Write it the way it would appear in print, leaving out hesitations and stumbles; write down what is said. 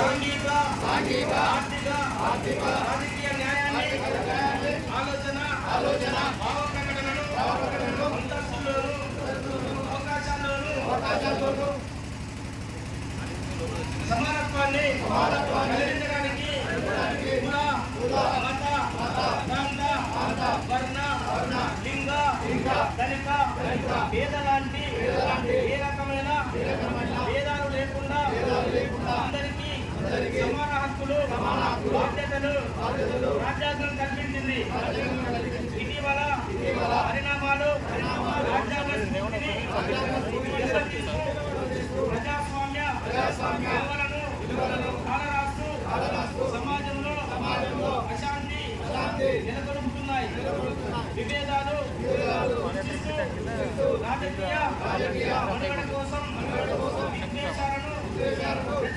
సాంఘిక ఆర్థిక రాజకీయ న్యాయాన్ని ఆలోచన భావ ప్రకటనను అంతస్తులోను అవకాశాల్లోను సమానత్వాన్ని కలిగించడానికి కుల మత ప్రాంత వర్ణ లింగ ధనిక పేద లాంటి ఏ రకమైన భేదాలు లేకుండా అందరికీ సమాన హక్కులు బాధ్యతలు రాజ్యాంగం కల్పించింది. ఇటీవల పరిణామాలు రాజ్యాంగ స్ఫూర్తిని ప్రజాస్వామ్య విలువలను కాలరాస్తూ సమాజంలో అశాంతి నెలకొల్పుతున్నాయి. విభేదాలు రాజకీయ మనుగడ కోసం విద్వేషాలను